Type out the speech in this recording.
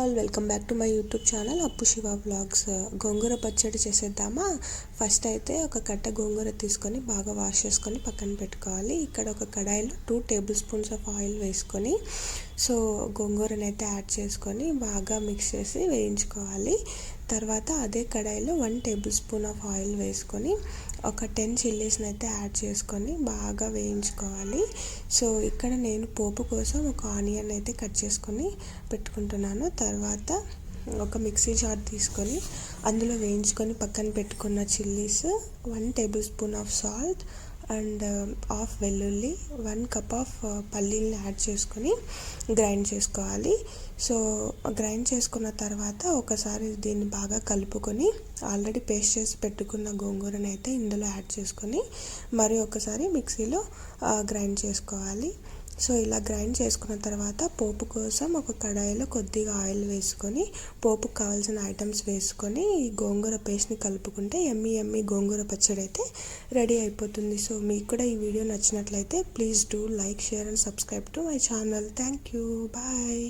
All welcome back to my YouTube channel అప్పు Shiva vlogs. గోంగూర పచ్చడి చేసేద్దామా. ఫస్ట్ అయితే ఒక కట్ట గోంగూర తీసుకొని బాగా వాష్ చేసుకొని పక్కన పెట్టుకోవాలి. ఇక్కడ ఒక కడాయిలో 2 టేబుల్ స్పూన్స్ ఆఫ్ ఆయిల్ వేసుకొని గోంగూరని అయితే యాడ్ చేసుకొని బాగా మిక్స్ చేసి వేయించుకోవాలి. తర్వాత అదే కడాయిలో 1 టేబుల్ స్పూన్ ఆఫ్ ఆయిల్ వేసుకొని ఒక 10 చిల్లీస్ని అయితే యాడ్ చేసుకొని బాగా వేయించుకోవాలి. ఇక్కడ నేను పోపు కోసం ఒక ఆనియన్ అయితే కట్ చేసుకొని పెట్టుకుంటున్నాను. తర్వాత ఒక మిక్సీ జార్ తీసుకొని అందులో వేయించుకొని పక్కన పెట్టుకున్న chillies, 1 table spoon of salt and half వెల్లుల్లి, 1 కప్ ఆఫ్ పల్లీలను యాడ్ చేసుకొని గ్రైండ్ చేసుకోవాలి. గ్రైండ్ చేసుకున్న తర్వాత ఒకసారి దీన్ని బాగా కలుపుకొని ఆల్రెడీ పేస్ట్ చేసి పెట్టుకున్న గోంగూరని అయితే ఇందులో యాడ్ చేసుకొని మరి ఒకసారి మిక్సీలో గ్రైండ్ చేసుకోవాలి. ఇలా గ్రైండ్ చేసుకున్న తర్వాత పోపు కోసం ఒక కడాయిలో కొద్దిగా ఆయిల్ వేసుకొని పోపుకు కావాల్సిన ఐటమ్స్ వేసుకొని ఈ గోంగూర పేస్ట్ని కలుపుకుంటే యమ్మీ గోంగూర పచ్చడి అయితే రెడీ అయిపోతుంది. మీకు కూడా ఈ వీడియో నచ్చినట్లయితే please do like, share and subscribe to my channel. Thank you. Bye.